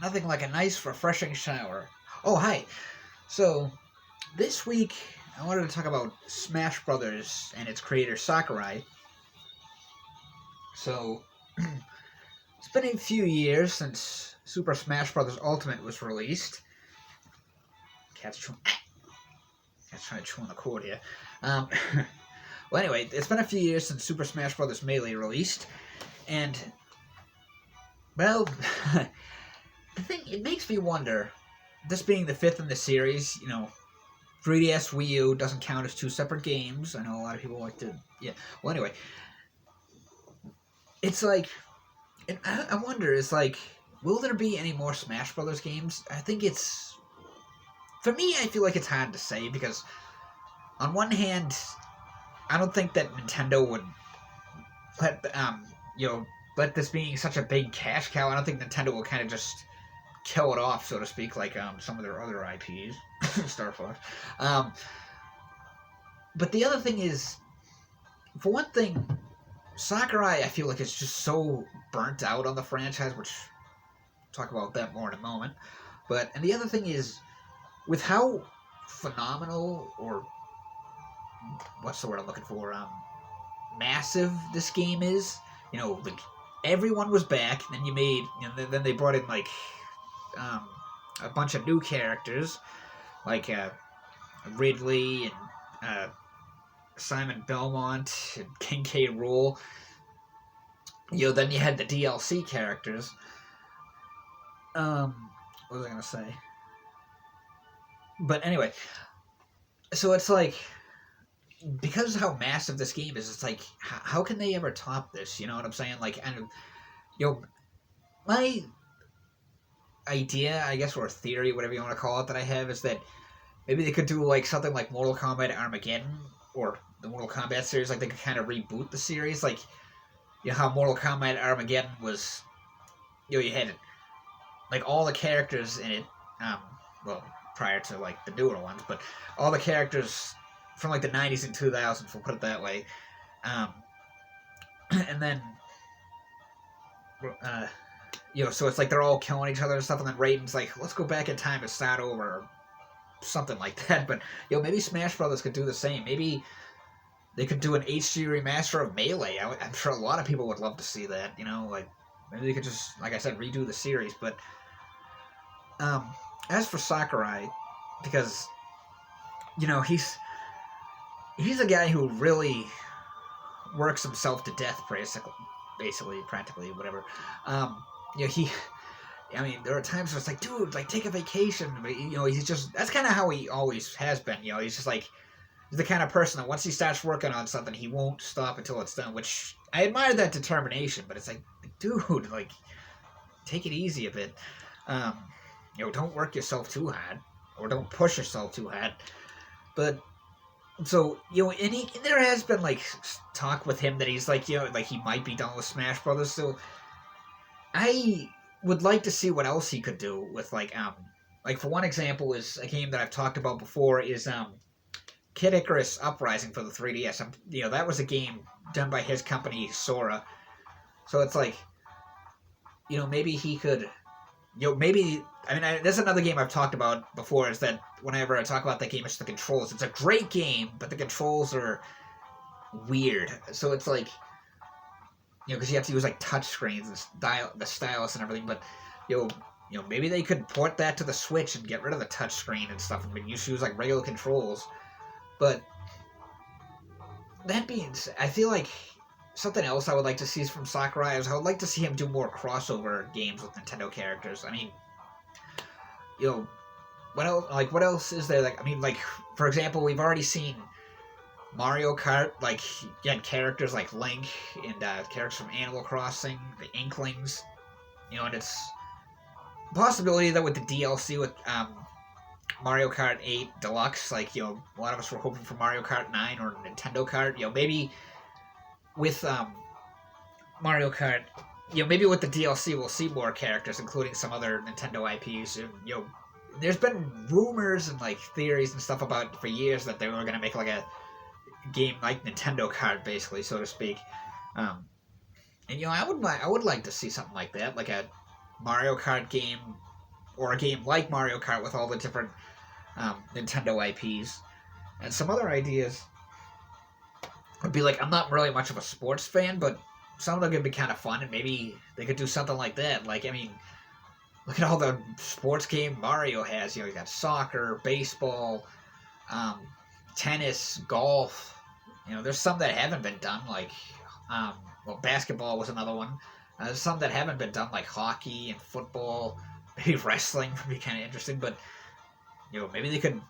Nothing like a nice, refreshing shower. Oh, hi. So, this week I wanted to talk about Smash Brothers and its creator Sakurai. So, it's been a few years since Super Smash Brothers Ultimate was released. Cat's trying to chew on the cord here. Um, well, anyway, it's been a few years since Super Smash Brothers Melee released, and well, the thing it makes me wonder. This being the fifth in the series, 3DS Wii U doesn't count as two separate games. I know a lot of people like to, yeah. Well, anyway, it's like, and I wonder, it's like, will there be any more Smash Brothers games? I think it's, for me, I feel like it's hard to say because, on one hand, I don't think that Nintendo would let, let this being such a big cash cow. I don't think Nintendo will kind of just kill it off, so to speak, like some of their other IPs, Star Fox. But the other thing is, for one thing, Sakurai, I feel like is just so burnt out on the franchise, which I'll talk about that more in a moment. And the other thing is, with how phenomenal, or what's the word I'm looking for, massive this game is, like everyone was back, then then they brought in like a bunch of new characters, like Ridley and Simon Belmont and King K. Rool. Then you had the DLC characters. What was I gonna say? But anyway, so it's like, because of how massive this game is, it's like, how can they ever top this? You know what I'm saying? Like, and my idea, I guess, or theory, whatever you want to call it, that I have is that maybe they could do like something like Mortal Kombat Armageddon or the Mortal Kombat series. Like they could kind of reboot the series, like how Mortal Kombat Armageddon was. You had like all the characters in it. Well, prior to like the newer ones, but all the characters from like the 90s and 2000s, we'll put it that way. And then so it's like they're all killing each other and stuff, and then Raiden's like, let's go back in time and start over, or something like that. But, maybe Smash Brothers could do the same. Maybe they could do an HD remaster of Melee. I'm sure a lot of people would love to see that, like, maybe they could just, like I said, redo the series. But, as for Sakurai, because, he's a guy who really works himself to death, basically, practically, whatever. There are times where it's like, dude, like, take a vacation. But, he's just, that's kind of how he always has been. He's just like, he's the kind of person that once he starts working on something, he won't stop until it's done, which I admire that determination, but it's like, dude, like, take it easy a bit. Don't work yourself too hard, or don't push yourself too hard. But, so, and there has been, like, talk with him that he's like, like he might be done with Smash Brothers, so I would like to see what else he could do with, like for one example is a game that I've talked about before is Kid Icarus Uprising for the 3DS. That was a game done by his company Sora. So it's like, maybe he could, there's another game I've talked about before, is that whenever I talk about that game, it's the controls. It's a great game, but the controls are weird. So it's like, because you have to use like touch screens and the stylus and everything. But maybe they could port that to the Switch and get rid of the touch screen and stuff, and use like regular controls. But that being said, I feel like something else I would like to see from Sakurai is I would like to see him do more crossover games with Nintendo characters. What else? Like, what else is there? Like, for example, we've already seen Mario Kart. Like, you had characters like Link and characters from Animal Crossing, the Inklings. And it's a possibility that with the DLC with Mario Kart 8 Deluxe, like, a lot of us were hoping for Mario Kart 9 or Nintendo Kart. Maybe with Mario Kart, maybe with the DLC we'll see more characters, including some other Nintendo IPs. And, there's been rumors and like theories and stuff about for years that they were going to make like a game like Nintendo Kart, basically, so to speak. And I would like to see something like that, like a Mario Kart game or a game like Mario Kart with all the different Nintendo IPs. And some other ideas would be like, I'm not really much of a sports fan, but some of them could be kind of fun, and maybe they could do something like that. Like, I mean, look at all the sports game Mario has. You know, you got soccer, baseball, um, tennis, golf. You know, there's some that haven't been done, like, well, basketball was another one. There's some that haven't been done, like hockey and football. Maybe wrestling would be kind of interesting, but, you know, maybe they could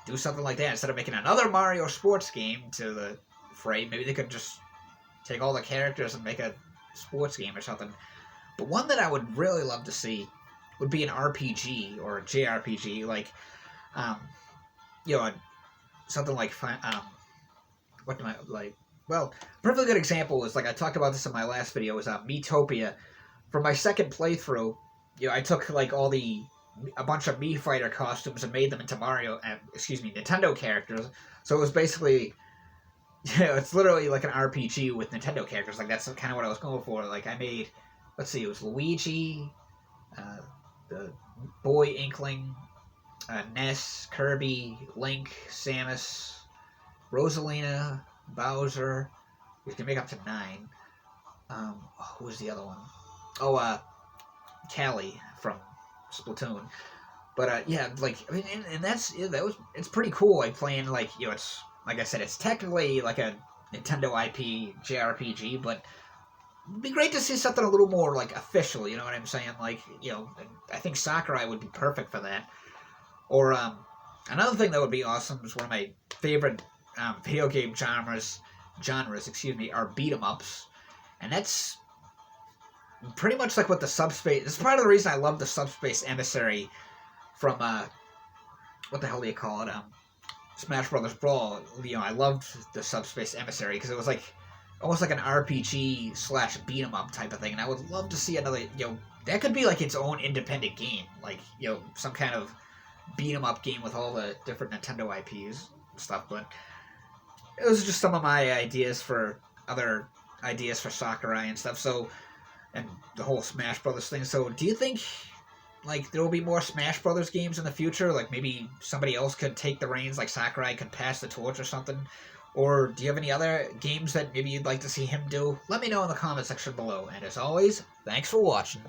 do something like that. Instead of making another Mario sports game to the fray, maybe they could just take all the characters and make a sports game or something. But one that I would really love to see would be an RPG or a JRPG, like, you know, something like, what do I, like, well, a perfectly good example is, like, I talked about this in my last video, was Miitopia. For my second playthrough, you know, I took, like, a bunch of Mii Fighter costumes and made them into Nintendo characters. So it was basically, you know, it's literally like an RPG with Nintendo characters. Like, that's kind of what I was going for. Like, I made, let's see, it was Luigi, the Boy Inkling, Ness, Kirby, Link, Samus, Rosalina, Bowser. We can make up to 9. Who was the other one? Oh, Callie from Splatoon. But yeah, like, I mean, and it's pretty cool. Like, playing, like, you know, it's, like I said, it's technically like a Nintendo IP JRPG, but it'd be great to see something a little more, like, official. You know what I'm saying? Like, you know, I think Sakurai would be perfect for that. Or another thing that would be awesome is one of my favorite video game genres, are beat 'em ups, and that's pretty much like what the Subspace. It's part of the reason I love the Subspace Emissary from what the hell do you call it? Smash Brothers Brawl. You know, I loved the Subspace Emissary because it was like almost like an RPG / beat 'em up type of thing, and I would love to see another. You know, that could be like its own independent game, like, you know, some kind of beat 'em up game with all the different Nintendo IPs and stuff. But it was just some of my ideas for other ideas for Sakurai and stuff. So, and the whole Smash Brothers thing. So, do you think, like, there will be more Smash Brothers games in the future? Like, maybe somebody else could take the reins, like Sakurai could pass the torch or something? Or do you have any other games that maybe you'd like to see him do? Let me know in the comment section below. And as always, thanks for watching.